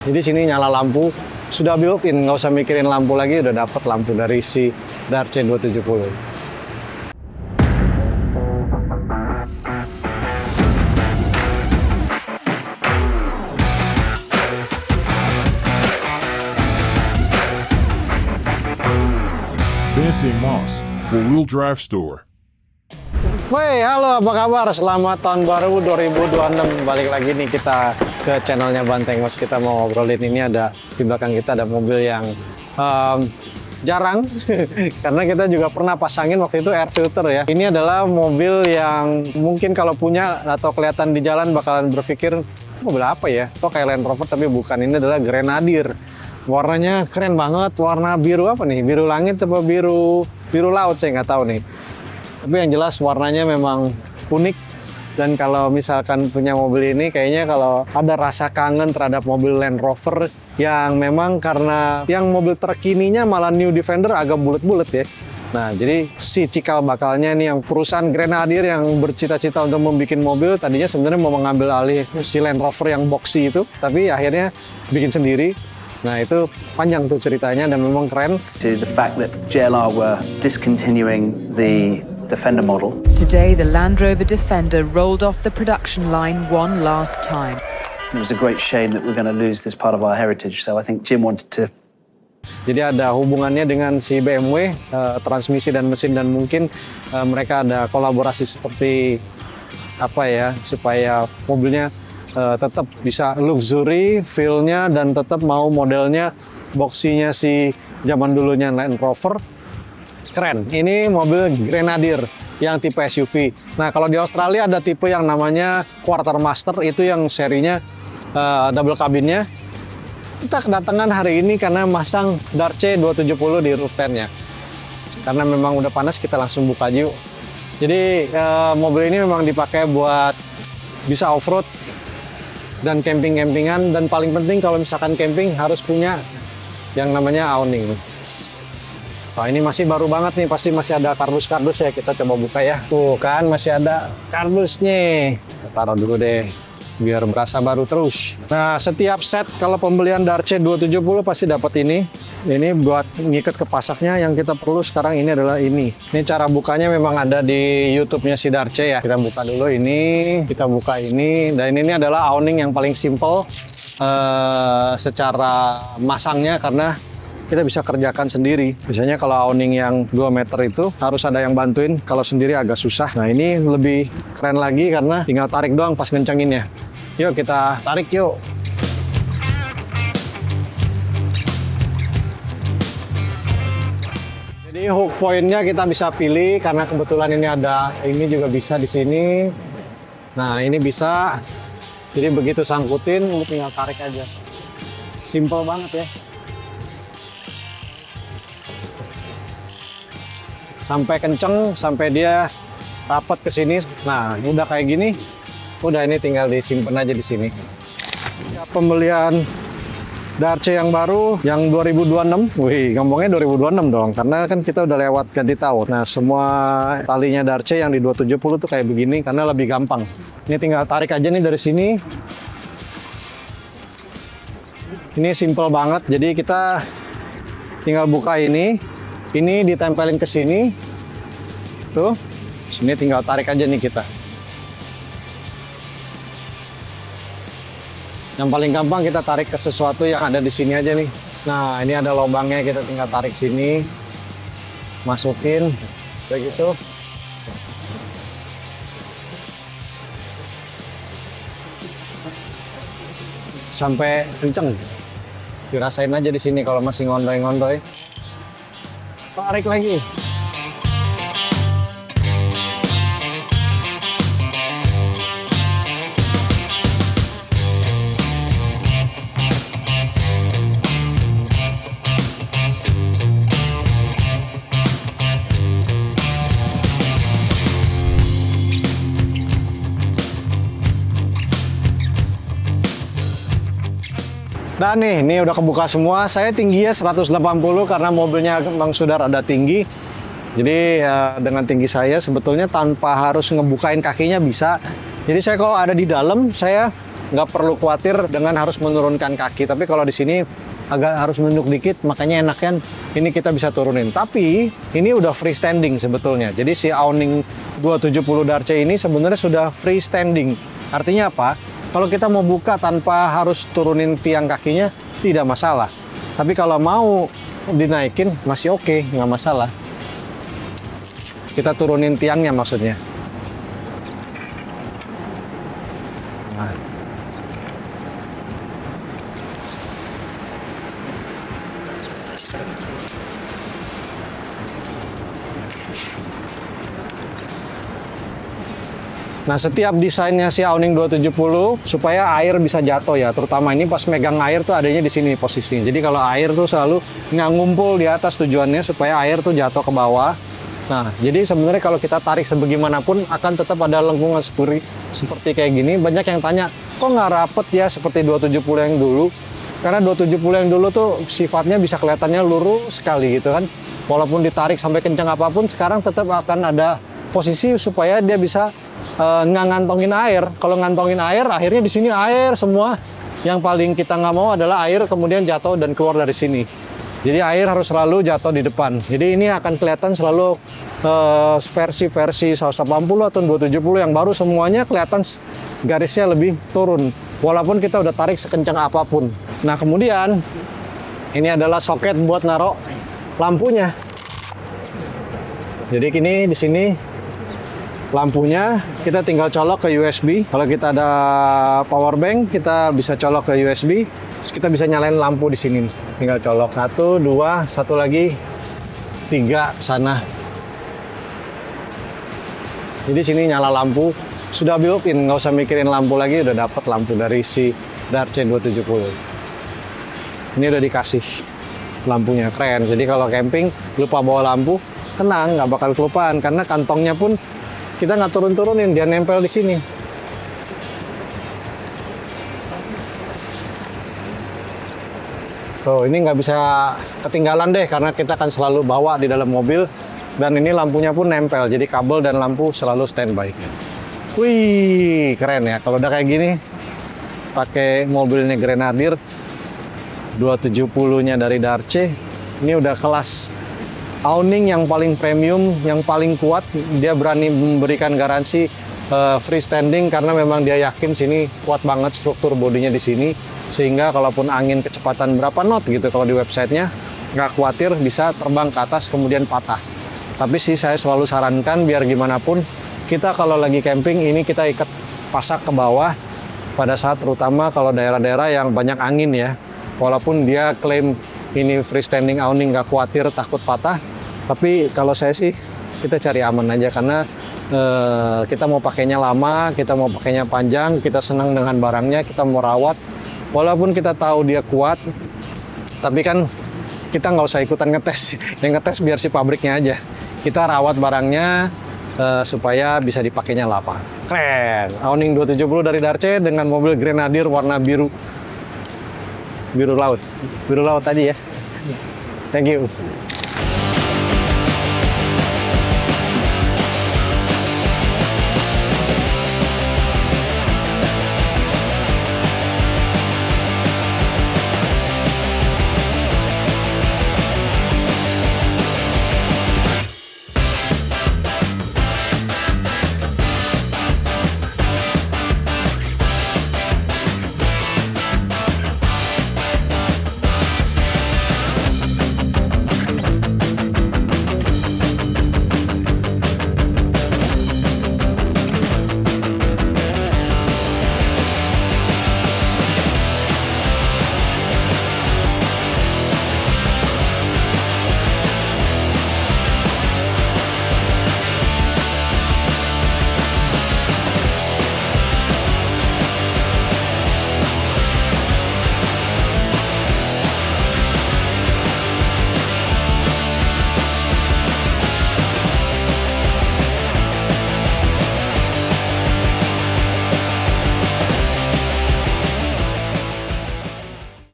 Jadi sini nyala lampu, sudah built-in, nggak usah mikirin lampu lagi, udah dapet lampu dari si Dacia 270. Bante Moss, four-wheel drive store. Woi, halo, apa kabar? Selamat tahun baru 2026. Balik lagi nih kita ke channelnya Banteng Mas. Kita mau ngobrolin, ini ada di belakang kita ada mobil yang jarang karena kita juga pernah pasangin waktu itu air filter ya. Ini adalah mobil yang mungkin kalau punya atau kelihatan di jalan bakalan berpikir mobil apa ya? Kok kayak Land Rover, tapi bukan. Ini adalah Grenadier. Warnanya keren banget, warna biru apa nih? Biru langit atau biru laut, saya nggak tahu nih. Tapi yang jelas warnanya memang unik. Dan kalau misalkan punya mobil ini, kayaknya kalau ada rasa kangen terhadap mobil Land Rover yang memang karena yang mobil terkininya malah New Defender agak bulet-bulet ya. Nah, jadi si cikal bakalnya nih yang perusahaan Grenadier yang bercita-cita untuk membuat mobil, tadinya sebenarnya mau mengambil alih si Land Rover yang boxy itu, tapi akhirnya bikin sendiri. Nah, itu panjang tuh ceritanya dan memang keren. To the fact that JLR were discontinuing the Defender model. Today, the Land Rover Defender rolled off the production line one last time. It was a great shame that we're going to lose this part of our heritage, so I think Jim wanted to. Jadi ada hubungannya dengan si BMW, transmisi dan mesin, dan mungkin mereka ada kolaborasi seperti apa ya, supaya mobilnya tetap bisa luxury feel-nya dan tetap mau modelnya boxinya si zaman dulunya Land Rover. Keren, ini mobil Grenadier yang tipe SUV. Nah, kalau di Australia ada tipe yang namanya Quartermaster, itu yang serinya double kabinnya. Kita kedatangan hari ini karena masang Dacia 270 di roof tent-nya. Karena memang udah panas, kita langsung buka yuk. Jadi mobil ini memang dipakai buat bisa off-road dan camping-campingan, dan paling penting kalau misalkan camping harus punya yang namanya awning. Nah, ini masih baru banget nih, pasti masih ada kardus-kardus ya. Kita coba buka ya. Tuh kan masih ada kardusnya. Kita taruh dulu deh biar berasa baru terus. Nah, setiap set kalau pembelian Dacia 270 pasti dapat ini. Ini buat ngikat ke pasaknya. Yang kita perlu sekarang ini adalah ini. Ini cara bukanya memang ada di YouTube-nya si Dacia ya. Kita buka dulu ini, kita buka ini. Dan ini adalah awning yang paling simple secara masangnya, karena kita bisa kerjakan sendiri. Biasanya kalau awning yang 2 meter itu harus ada yang bantuin, kalau sendiri agak susah. Nah, ini lebih keren lagi karena tinggal tarik doang pas ngencenginnya. Yuk kita tarik yuk. Jadi hook point-nya kita bisa pilih karena kebetulan ini ada, ini juga bisa di sini. Nah, ini bisa. Jadi begitu sangkutin, lu tinggal tarik aja. Simple banget ya. Sampai kenceng, sampai dia rapat ke sini. Nah, ini udah kayak gini. Udah, ini tinggal disimpan aja di sini. Ya, pembelian Dacia yang baru, yang 2026. Wih, ngomongnya 2026 dong, karena kan kita udah lewat ganti tahun. Nah, semua talinya Dacia yang di 270 tuh kayak begini, karena lebih gampang. Ini tinggal tarik aja nih dari sini. Ini simple banget, jadi kita tinggal buka ini. Ini ditempelin ke sini, tuh, sini tinggal tarik aja nih kita. Yang paling gampang kita tarik ke sesuatu yang ada di sini aja nih. Nah, ini ada lubangnya, kita tinggal tarik sini, masukin, kayak gitu. Sampai kenceng. Dirasain aja di sini kalau masih ngondoy-ngondoy. Tarik lagi. Dan nih, ini udah kebuka semua. Saya tingginya 180 karena mobilnya memang sudah rada tinggi. Jadi dengan tinggi saya sebetulnya tanpa harus ngebukain kakinya bisa. Jadi saya kalau ada di dalam, saya nggak perlu khawatir dengan harus menurunkan kaki. Tapi kalau di sini agak harus nunduk dikit, makanya enaknya ini kita bisa turunin. Tapi ini udah freestanding sebetulnya. Jadi si awning 270 Darce ini sebenarnya sudah freestanding. Artinya apa? Kalau kita mau buka tanpa harus turunin tiang kakinya, tidak masalah. Tapi kalau mau dinaikin, masih oke, nggak masalah. Kita turunin tiangnya maksudnya. Nah. Nah, setiap desainnya si awning 270 supaya air bisa jatuh ya, terutama ini pas megang air tuh adanya di sini posisinya. Jadi kalau air tuh selalu nggak ngumpul di atas, tujuannya supaya air tuh jatuh ke bawah. Nah, jadi sebenarnya kalau kita tarik sebagaimanapun akan tetap ada lengkungan seperti kayak gini. Banyak yang tanya, kok nggak rapet ya seperti 270 yang dulu? Karena 270 yang dulu tuh sifatnya bisa kelihatannya lurus sekali gitu kan. Walaupun ditarik sampai kencang apapun, sekarang tetap akan ada posisi supaya dia bisa nggak ngantongin air. Kalau ngantongin air, akhirnya di sini air semua. Yang paling kita nggak mau adalah air kemudian jatuh dan keluar dari sini. Jadi air harus selalu jatuh di depan. Jadi ini akan kelihatan selalu versi-versi 180 atau 270 yang baru semuanya kelihatan garisnya lebih turun. Walaupun kita udah tarik sekencang apapun. Nah kemudian ini adalah soket buat naruh lampunya. Jadi ini di sini lampunya kita tinggal colok ke USB. Kalau kita ada power bank, kita bisa colok ke USB. Terus kita bisa nyalain lampu di sini. Tinggal colok 1, 2, satu lagi, 3 sana. Jadi sini nyala lampu, sudah built-in, nggak usah mikirin lampu lagi, udah dapat lampu dari si Darce 270. Ini udah dikasih lampunya, keren. Jadi kalau camping lupa bawa lampu, tenang, nggak bakal kelupaan karena kantongnya pun kita nggak turun-turunin, dia nempel di sini. Tuh, ini nggak bisa ketinggalan deh karena kita akan selalu bawa di dalam mobil. Dan ini lampunya pun nempel, jadi kabel dan lampu selalu standby. Wih, keren ya. Kalau udah kayak gini, pakai mobilnya Grenadier 270-nya dari Darce, ini udah kelas awning yang paling premium, yang paling kuat. Dia berani memberikan garansi freestanding karena memang dia yakin sini kuat banget struktur bodinya di sini, sehingga kalaupun angin kecepatan berapa knot gitu kalau di websitenya, nggak khawatir bisa terbang ke atas kemudian patah. Tapi sih saya selalu sarankan biar gimana pun kita kalau lagi camping ini kita ikat pasak ke bawah pada saat terutama kalau daerah-daerah yang banyak angin ya. Walaupun dia klaim ini freestanding awning nggak khawatir takut patah, tapi kalau saya sih kita cari aman aja karena kita mau pakainya lama, kita mau pakainya panjang, kita senang dengan barangnya, kita mau rawat. Walaupun kita tahu dia kuat, tapi kan kita nggak usah ikutan ngetes. Yang ngetes biar si pabriknya aja. Kita rawat barangnya supaya bisa dipakainya lama. Keren. Awning 270 dari Darce dengan mobil Grenadier warna biru. Biru laut. Biru laut tadi ya. Thank you.